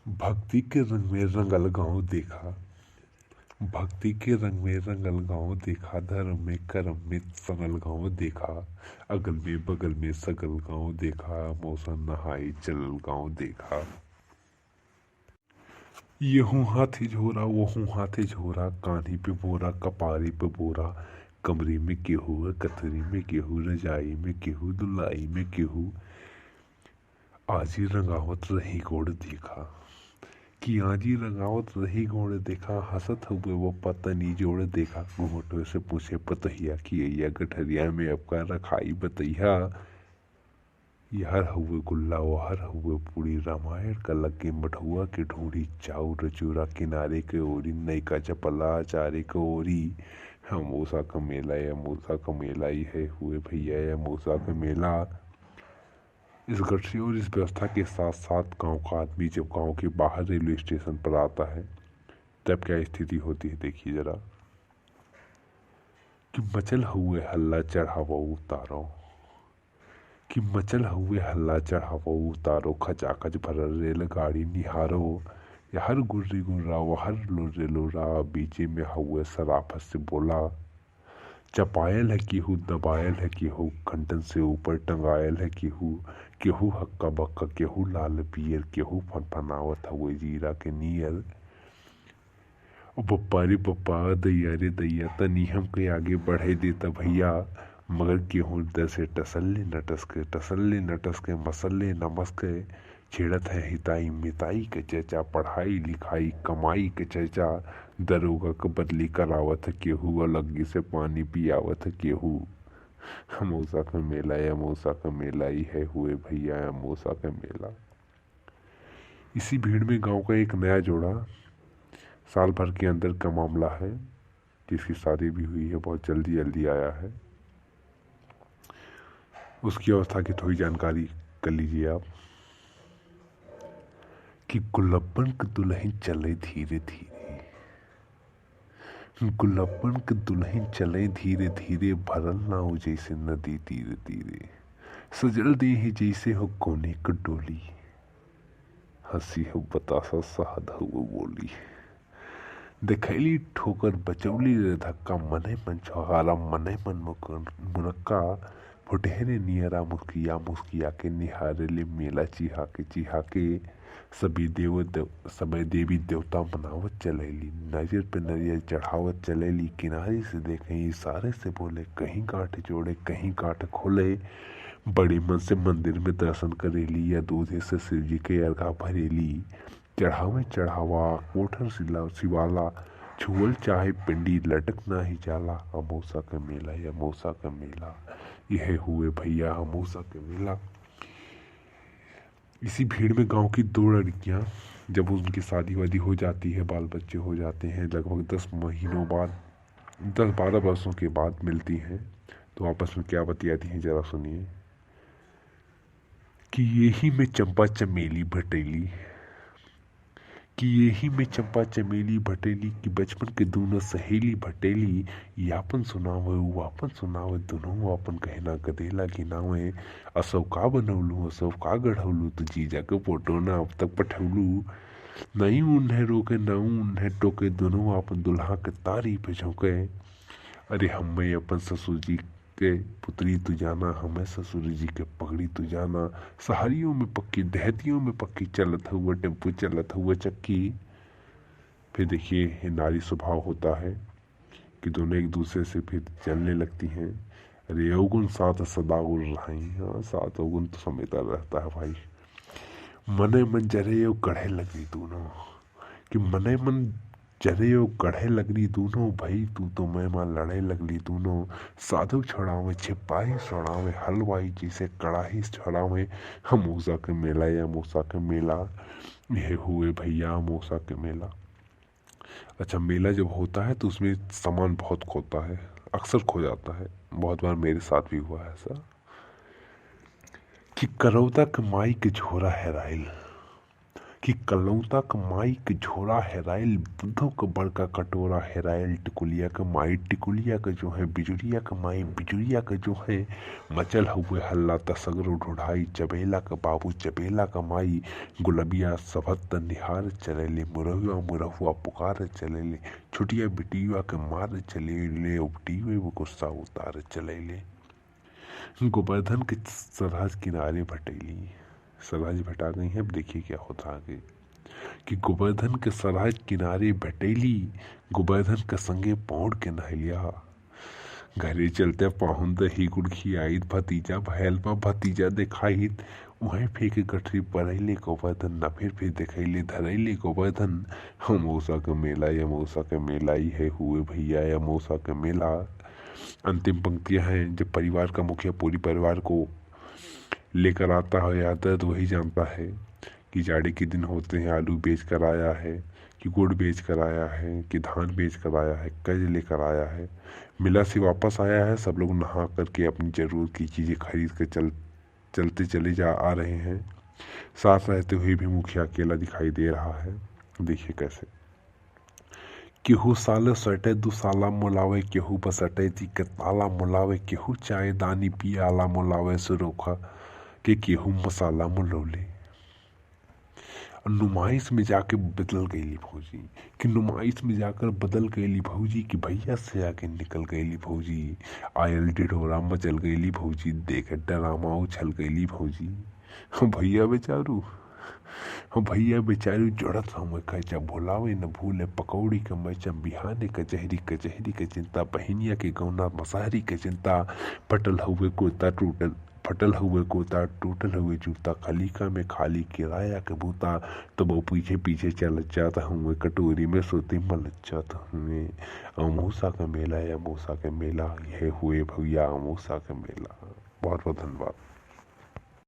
भक्ति के रंग में रंगल गाँव देखा। भक्ति के रंग में रंगल गाँव देखा। धर्म में कर्म में सनल गाँव देखा। अगल में बगल में सगल गाँव देखा। मौसम नहाई चलल गाँव देखा। यहूँ हाथी झोरा वहूँ हाथी झोरा। कान्ही पे बोरा कपारी पे बोरा। कमरे में केहू है कथरी में केहू रजाई में केहू दुलाई में केहू। आज ही रंगावत रही गोड़ देखा कि आज ही रंगावत रही गोड़ देखा। हंसत हुए वो पतनी जोड़ देखा। घूंघटों से पूछे पतहिया कि अय्या गठरिया में अब का रखाई बतैया। यहर हुए गुल्ला वहर हुए पूरी। रामायण का लगे मठुआ के ढूंढी। चाउर चूरा किनारे के ओरी। नैका चपला चारे के ओरी। मूसा का मेला या मूसा का मेला ही है हुए भैया या मूसा का मेला। इस गठरी और इस व्यवस्था के साथ साथ गांव का आदमी जब गांव के बाहर रेलवे स्टेशन पर आता है तब क्या स्थिति होती है देखिए जरा। कि मचल हुए हल्ला चढ़ावो उतारो। कि मचल हुए हल्ला चढ़ावो उतारो। खचाखच भरल रेलगाड़ी निहारो। हर गुर्री गुर्रा वो हर लुर्रे लुर्रा। बीचे में हुए सराफत से बोला। चपायल है केहू दबायल है केहू। खंडन से ऊपर टंगायल है केहू। केहू हक्का बक्का केहू लाल पियर। केहू फनफनावत हुए जीरा के नियर। बप्पा रे बप्पा दैया रे दैया तनी हमके आगे बढ़े देता भैया। मगर केहू दर से टसल्ले नटस के मसल्ले नमस के। छेड़त है हिताई मिताई के चर्चा। पढ़ाई लिखाई कमाई के चर्चा। दरोगा का बदली करावत केहू। अलग्गी से पानी पियावत केहू। मौसा का मेला या मौसा का मेला ही है हुए भैया या मौसा का मेला। इसी भीड़ में गांव का एक नया जोड़ा साल भर के अंदर का मामला है जिसकी शादी भी हुई है बहुत जल्दी जल्दी आया है। उसकी अवस्था की थोड़ी जानकारी कर लीजिए आप। कि गुल्लब्बन की दुल्हन चले धीरे धीरे। गुल्लब्बन की दुल्हन चले धीरे धीरे। भरल नाव जैसे नदी धीरे धीरे। सजल दे ही जैसे हो कोने की डोली। हंसी हो बतासा सहद हो बोली। देखैली ठोकर बचौली रे धक्का। मने मन छहारा मने मन मुनक्का। फुटहरे नियरा मुस्किया मुस्किया के। निहारे ले मेला चिहा के। सभी देवी देवता मनावत चलेली। नजर पे नजर चढ़ावत चलेली। किनारे से देखे इशारे से बोले। कहीं गांठ जोड़े कहीं गांठ खोले। बड़े मन से मंदिर में दर्शन करेली। या दूधे से शिव जी के अर्घा भरेली। चढ़ावे चढ़ावा कोठर शिवाला। छुअल चाहे पिंडी लटक ना ही जाला। अमोसा का मेला या मौसा का मेला यह हुए भैया अमोसा का मेला। इसी भीड़ में गांव की दो लड़कियां जब उनकी शादी वादी हो जाती है बाल बच्चे हो जाते हैं लगभग 10 महीनों बाद 10-12 वर्षों के बाद मिलती हैं तो आपस में क्या बतियाती हैं जरा सुनिए। कि यही में चंपा चमेली भटेली। कि यही में चंपा चमेली भटेली। कि बचपन के दोनों सहेली भटेली। यापन सुनावे वापन सुनावे दोनों आपन कहना गदेला गिनावे। असव का बनौलू असव का गढ़ौलू तो जीजा के फोटो ना अब तक पठौलू। नहीं उन्हें रोके न उन्हें टोके दोनों आपन दुल्हा के तारीफ झोंके। अरे हमें अपन ससुर जी के पुतरी तू जाना। हमें ससुर जी के पगड़ी तू जाना। सहारियों में पक्की देहतियों में पक्की। चलत हुआ टेम्पू चलत हुआ चक्की। फिर देखिए ये नारी स्वभाव होता है कि दोनों एक दूसरे से फिर चलने लगती हैं। अरे अवगुण साथ सदा गुण रहाई। हाँ सात अवगुण तो समेता रहता है भाई। मने मन जरे गढ़े लगी दोनों। कि मने मन जरे गढ़े लगली दोनों। भाई तू तो मैं मां लड़े लगली दोनों। साधु छड़ावे छिपाही सड़ावे। हलवाई जैसे कड़ाही छड़ावे। हम मूसा के मेला या मूसा के मेला यह हुए भैया मूसा के मेला। अच्छा मेला जब होता है तो उसमें सामान बहुत खोता है अक्सर खो जाता है। बहुत बार मेरे साथ भी हुआ है ऐसा। कि करौदा के माई के झोरा हेराइल। कि कलौता क माई के झोरा हेराइल, बुद्धो क बड़का कटोरा हेराइल, टिकुलिया क माई टिकुलिया क जो है, बिजुरिया क माई बिजुरिया क जो है, मचल हुए हल्ला त सगरो ढोढ़ाई, चबेला क बाबू चबेला क माई, गुलबिया सभत निहार चलेले, मुरहुआ मुरहुआ पुकार चलेले, छुटिया बिटिया के मार चलेले, उपटिए वो गुस्सा उतार चलेले। गोवर्धन के सरहद किनारे भटेली, सरहद भटा गई है। अब देखिए क्या होता आगे कि गोवर्धन के सरहद किनारे भटेली, गोवर्धन के संगे पौड़ के नहलिया, घरे चलते पाहुन दही गुड़ खियाइत, भतीजा भैल बा भतीजा देखाइत, वहीं फेंक गठरी पड़ैले गोवर्धन, न फिर देखैले धरैले गोवर्धन, हम मौसा के मेला या मौसा के मेला ही है हुए भैया या मौसा के मेला। अंतिम पंक्तियां हैं, जब परिवार का मुखिया पूरी परिवार को लेकर आता है आता है तो वही जानता है कि जाड़े के दिन होते हैं, आलू बेच कर आया है कि गुड़ बेच कर आया है कि धान बेच कर आया है, कर्ज लेकर आया है, मिला से वापस आया है। सब लोग नहा करके अपनी ज़रूरत की चीज़ें खरीद कर चलते चले जा आ रहे हैं। साथ रहते हुए भी मुखिया अकेला दिखाई दे रहा है। देखिए कैसे, केहू साल सटे दुसाला मोलावे, केहू बसटे दी के ताला मोलावे, केहू चाय दानी पियाला मोलावे, सुरोखा के केहू मसाला मोलौले। नुमाइश में जाके बदल गईली भौजी, कि नुमाइश में जाकर बदल गईली भौजी, कि भैया से आगे निकल गईली भौजी, आयल ढिढोरा मचल गईली भौजी, देख डरामा उछल गईली भौजी। भैया बेचारू, भैया बेचारू जड़त हम कैचा भुलावे न भूले, पकौड़ी के मैचा बिहाने कचहरी कचहरी के चिंता, बहनिया के गौना मसाहरी के चिंता, फटल हुए कुर्ता टूटल फटल हुए कोता, टूटल हुए जूता, खलीका में खाली किराया के बूता, तो वो पीछे पीछे चल जाता हूँ, कटोरी में सोते मल जाता हूँ। अमूसा का मेला या मूसा का मेला, यह हुए भैया अमूसा का मेला। बहुत बहुत धन्यवाद।